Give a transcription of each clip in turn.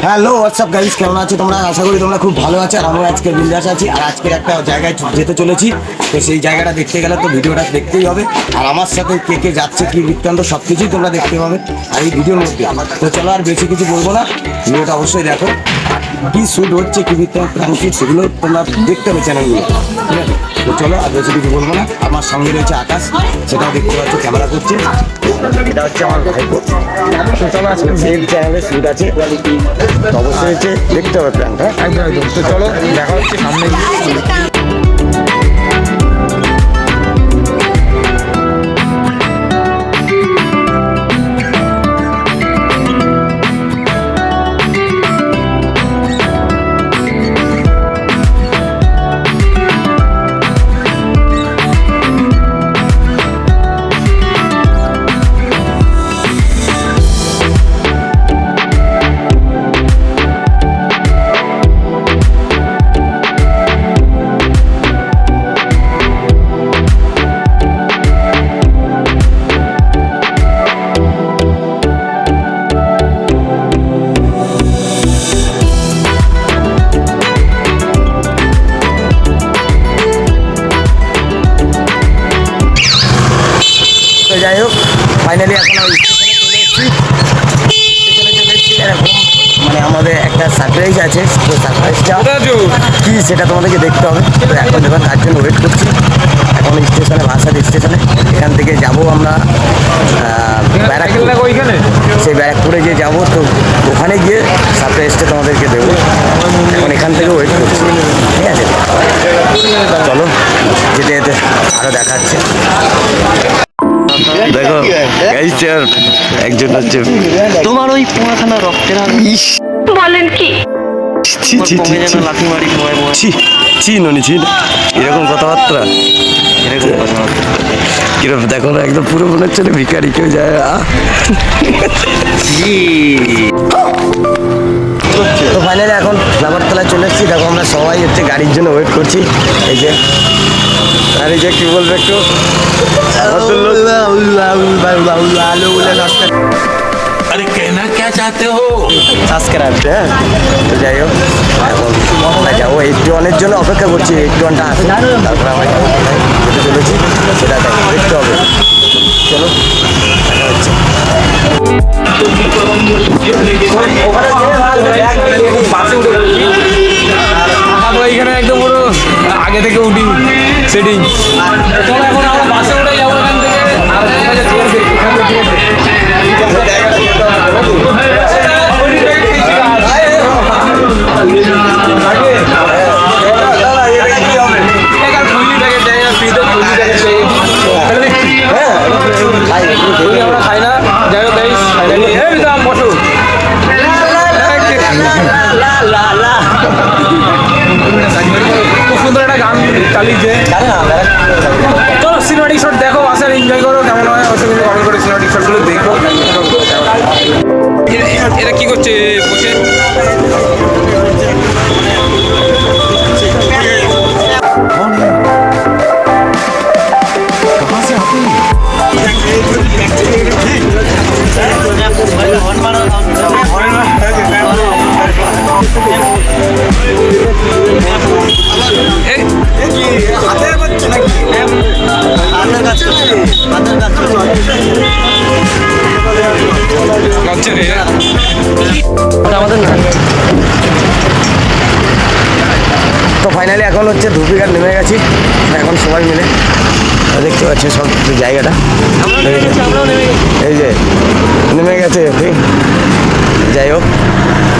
Hello WhatsApp guys, কেমন আছো তোমরা? আশা করি তোমরা খুব ভালো আছো। আর আমি আজকে বিন্দাস আছি। আর আজকের একটা জায়গায় যেতে চলেছি, তো সেই জায়গাটা দেখতে গেলে তো ভিডিওটা দেখতেই হবে। আর আমার সাথে কে কে যাচ্ছে, কি বৃত্তান্ত, সব কিছুই তোমরা দেখতে পাবে আর এই ভিডিওর মধ্যে। তো চলো আর বেশি কিছু বলবো না, ভিডিওটা অবশ্যই দেখো। কি শ্যুট হচ্ছে, কি বৃত্তান্ত, সেগুলো তোমরা দেখতে হবে চ্যানেলগুলো, ঠিক আছে? তো চলো আর বেশি কিছু বলবো না। আমার সঙ্গে রয়েছে আকাশ, সেটাও দেখতে পাচ্ছ, ক্যামেরা করছে। এটা হচ্ছে আমার ভাইপো। তো চলো আজকে সেই চ্যানেলে শ্যুট আছে, তো অবশ্যই হচ্ছে দেখতে হবে প্ল্যানটা। একদম একদম। তো চলো দেখা হচ্ছে সামনে গিয়ে। তো যাই হোক, ফাইনালি এখন আমি স্টেশনে চলে এসেছি। এরকম মানে আমাদের একটা সারপ্রাইজ আছে, তো সারপ্রাইজটা কি সেটা তোমাদেরকে দেখতে হবে। তো এখন যখন তার জন্য ওয়েট করছি, এখন স্টেশনে বাসার স্টেশনে এখান থেকে যাবো আমরা ব্যারাকপুর। ওইখানে সেই ব্যারাকপুরে যে যাবো, তো ওখানে গিয়ে সারপ্রাইজটা তোমাদেরকে দেবো। এখন এখান থেকে ওয়েট করছি, ঠিক আছে? চলো যেতে যেতে আরও দেখাচ্ছে। দেখো একজন হচ্ছে তোমার ওই পোড়াখানা রক্তের বলেন কি? লাথি মারি ননি এরকম কথাবার্তা, কিরকম দেখো না, একদম পুরো মনে হচ্ছে ভিখারি কেউ যায়। তো ফাইনালি এখন নাগরতলায় চলে এসেছি। দেখো আমরা সবাই হচ্ছে গাড়ির জন্য ওয়েট করছি। এই যে আর এই যে কি বলবে একটু अरे कहना क्या चाहते हो? সাবস্ক্রাইব। হ্যাঁ, তো যাই হোক, এখন আমরা যাবো একটু অনেক জন্য অপেক্ষা করছি। একটু ঘন্টা আসুন, তারপরে আমরা যাবো যেতে চলেছি, সেটা দেখতে হবে। চলো দেখা হচ্ছে। এইখানে একদম পুরো আগে থেকে উঠি সেটিং। চলো এখন আমরা বাসে উঠে যাবো এখান থেকে। আমরা খাই না, যাই হোক বসো। খুব সুন্দর একটা গান চালিয়েছে। চলো সিনেমাটিক শট দেখো, বাসার এনজয় করো, কেমন হয় অসুবিধা কমেন্ট করে সিনেমাটিক শটগুলো দেখো। এরা কি করছে বসে? তো ফাইনালি এখন হচ্ছে ধুপিঘাট নেমে গেছি। এখন সবাই মিলে দেখতে পাচ্ছি সব জায়গাটা, এই যে নেমে গেছে। যাই হোক,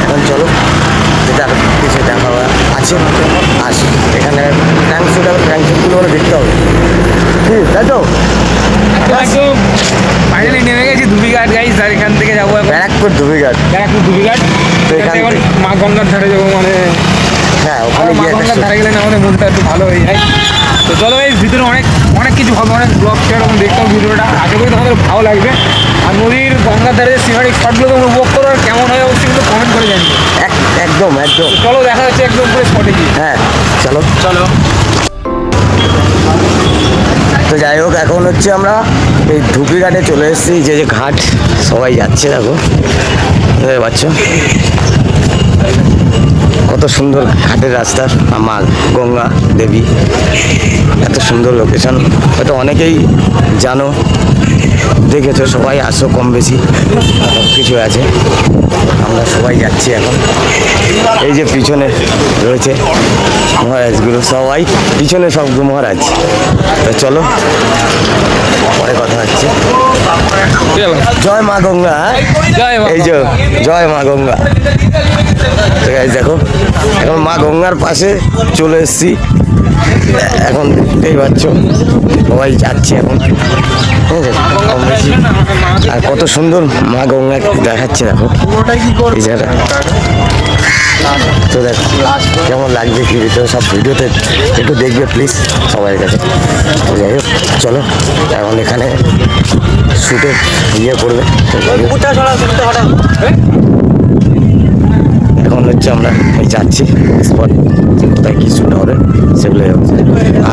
এখন চলো যেটা কিছু দেখা আছে আস এখানে ট্যাঙ্কগুলো দেখতে হবে, ঠিক তাই তো? একদম ফাইনালি নেমে গেছি ধুবিঘাট গাইস। আর এখান থেকে যাবো ব্যারাকপুর ধুবিঘাট। তো এখান থেকে মা গঙ্গার ধারে যাবো, মানে হ্যাঁ ওখানে মা গিয়ে গঙ্গার ধারে গেলে না আমাদের মনটা একটু ভালো হয়ে যায়। তো চলো এই ভিতরে অনেক কিছু হবে, অনেক ব্লগ সেরকম দেখতে হবে ভিডিওটা। আশা করি তোমাদের ভালো লাগবে। আর নদীর গঙ্গার ধারে সিনেমাটিক শটগুলো তোমরা উপভোগ করো, আর কেমন হয় অবশ্যই কিন্তু কমেন্ট করে জানিও। একদম। চলো দেখা যাচ্ছে একদম পুরো স্পটে গিয়ে। হ্যাঁ চলো। তো যাই হোক, এখন হচ্ছে আমরা এই ধুপিঘাটে চলে এসেছি। যে ঘাট সবাই যাচ্ছে, দেখো পাচ্ছ। সুন্দর ঘাটের রাস্তা, মা গঙ্গা দেবী, এত সুন্দর লোকেশন, হয়তো অনেকেই জানো, দেখেছো, সবাই আসো কম বেশি, সব কিছু আছে। আমরা সবাই যাচ্ছি এখন। এই যে পিছনে রয়েছে মহারাজগুলো, সবাই পিছনে সব মহারাজ। তো চলো পরে কথা হচ্ছে। জয় মা গঙ্গা, হ্যাঁ? জয় মা এই যে জয় মা গঙ্গা। তো guys দেখো, এখন মা গঙ্গার পাশে চলে এসেছি। এখন দেখতেই পাচ্ছ সবাই যাচ্ছে এখন, ঠিক আছে, কম বেশি। আর কত সুন্দর মা গঙ্গা দেখাচ্ছে দেখো এই জায়গা। তো দেখো কেমন লাগবে কি ভিতরে, সব ভিডিওতে একটু দেখবে প্লিজ সবার কাছে। তো যাই হোক চলো, এখন এখানে শ্যুটের ইয়ে করবে। তো যাই হোক, এখন হচ্ছে আমরা যাচ্ছি স্পট, কোথায় কী শ্যুট হবে সেগুলো হচ্ছে।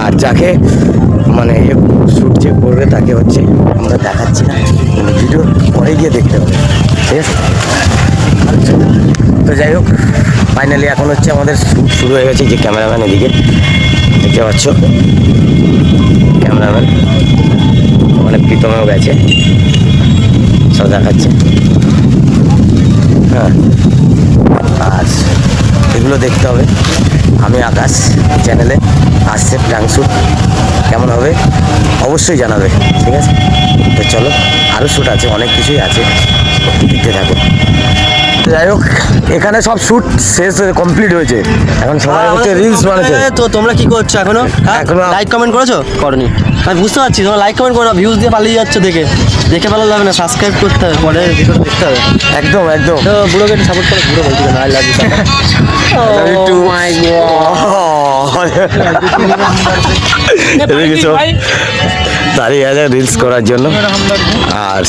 আর যাকে মানে শ্যুট যে করবে তাকে হচ্ছে আমরা দেখাচ্ছি না, মানে ভিডিও পরে গিয়ে দেখতে হবে, ঠিক আছে। তো যাই হোক ফাইনালি এখন হচ্ছে আমাদের শ্যুট শুরু হয়ে গেছে। যে ক্যামেরাম্যান এদিকে দেখতে পাচ্ছ, ক্যামেরাম্যান মানে প্রীতমেও গেছে, সব দেখাচ্ছে। হ্যাঁ, আর এগুলো দেখতে হবে। আমি আকাশ চ্যানেলে আসছে প্র্যাঙ্ক শ্যুট, কেমন হবে অবশ্যই জানাবে, ঠিক আছে। তো চলো, আরও শ্যুট আছে, অনেক কিছুই আছে, দেখতে থাকো। যাই হোক এখানে সব শ্যুট শেষ কমপ্লিট হয়েছে, এখন সবাই হচ্ছে রিলস বানাচ্ছে। তো তোমরা কি করছো এখনো? এখনো লাইক কমেন্ট করেছো? করনি, আমি বুঝতে পারছি। তোমরা লাইক কমেন্ট করো, ভিউজ দিয়ে পালিয়ে যাচ্ছ, দেখে ভালো লাগবে না, সাবস্ক্রাইব করতে হবে, পরে ভিডিও দেখতে হবে। একদম একদম। তো বুড়োকে একটু সাপোর্ট করো, বুড়ো বলছি না, আই লাভ ইউ। মাই দেখেছো দাঁড়িয়ে আছে রিলস করার জন্য। আর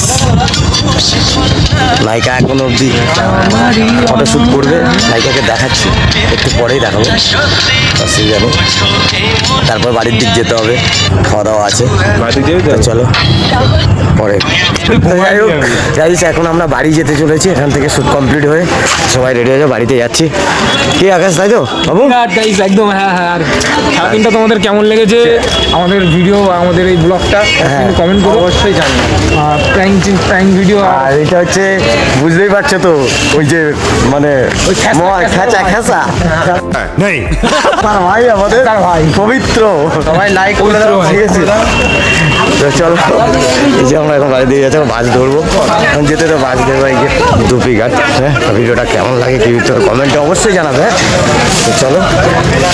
নায়িকা এখন অবধি ফটোশ্যুট করবে, নায়িকাকে দেখাচ্ছি, একটু পরেই দেখাবো, অসুবিধা নেই। তারপর বাড়ির দিক যেতে হবে, খাওয়া দাওয়া আছে। তো চলো পরে। যাই হোক গাইস, এখন আমরা বাড়ি যেতে চলেছি, এখান থেকে শ্যুট কমপ্লিট হয়ে সবাই রেডি হয়ে যাও, বাড়িতে যাচ্ছি। কি আকাশ, তাই তো বাবু? গাইস একদম, হ্যাঁ হ্যাঁ। আর সারাদিনটা তোমাদের কেমন লেগেছে আমাদের ভিডিও, আমাদের এই ব্লগটা কমেন্ট করো, অবশ্যই জানি। আর প্র্যাঙ্ক ভিডিও, আর এটা হচ্ছে বুঝতেই পারছো তো, ওই যে মানে ওই খেঁচা খেঁচা नहीं তার ভাই, আমাদের তার ভাই। পবিত্র, সবাই লাইক করে পবিত্র দাও, ভাই। ঠিক আছে। তো চলো, এই যে আমরা এখন বাড়ি দিয়ে যাচ্ছি, বাস ধরবো, এখন যেতে তো বাস ধরবো এই যে দুপি ঘাট। হ্যাঁ, ভিডিওটা কেমন লাগে কি কমেন্টে অবশ্যই জানাবে, হ্যাঁ। তো চলো,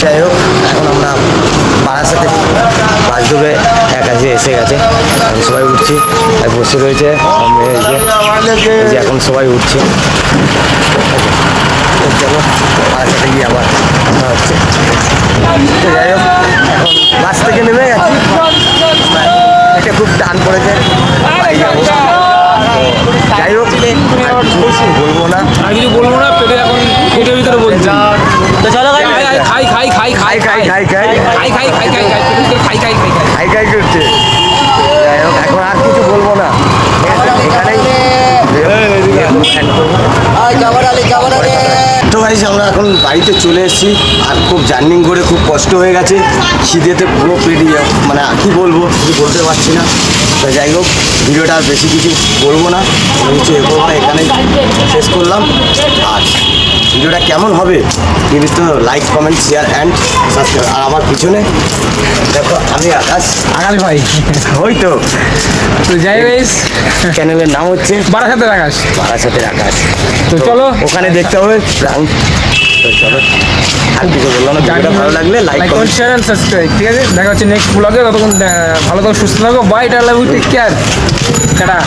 যাই হোক এখন আমরা বারাসাতে বাস ধরে একাশে এসে গেছে, এখন সবাই উঠছি, আর বসে রয়েছে সামনে এই যে এখন সবাই উঠছে। তো চলো বারাসাতে গিয়ে আবার কথা হচ্ছে। তো যাই হোক এখন বাস থেকে নেমে গেছি, এটা খুব টান পড়েছে, বাড়ি যাবো। তো যাই হোক আর কিছু বলবো না, আর কিছু বলবো না, পেটে এখন পেটের ভিতরে বলছি। তো চলো খাই খাই খাই খাই খাই খাই খাই খাই খাই খাই খাই খাই খাই খাই খাই খাই খাই খাই খাই করছে। যাই হোক এখন আর কিছু বলবো না, ঠিক আছে, এখানেই তো ভাই আমরা এখন বাড়িতে চলে এসেছি। আর খুব জার্নিং করে খুব কষ্ট হয়ে গেছে, খিদেতে পুরো পেটে মানে কি বলবো কিছু বলতে পারছি না। তো যাই হোক ভিডিওটা আর বেশি কিছু বলবো না, কিছু এগোবো না, এখানেই শেষ করলাম। আর ভিডিওটা কেমন হবে প্লিজ তো like comment share and subscribe. আর আমার পিছনে দেখো আমি আকাশ, আকাশ ভাই। ওই তো তো যাই গাইস, চ্যানেলের নাম হচ্ছে বারাসাতের আকাশ। বারাসাতের আকাশ। তো চলো ওখানে দেখতে হবে প্রাঙ্ক। তো চলো আর কিছু বললাম না, ভিডিওটা ভালো লাগলে like like comment share and subscribe, ঠিক আছে। দেখা হচ্ছে নেক্সট ব্লগে, ততক্ষণ ভালো থাকো, সুস্থ থাকো, bye, tata, love you, take care, tata.